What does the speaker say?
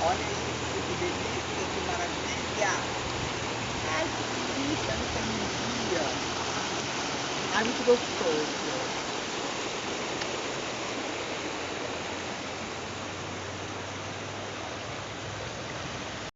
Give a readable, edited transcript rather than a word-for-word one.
Olha isso, que delícia, que maravilha. Ai, que delícia, olha essa energia. Ai, muito gostoso.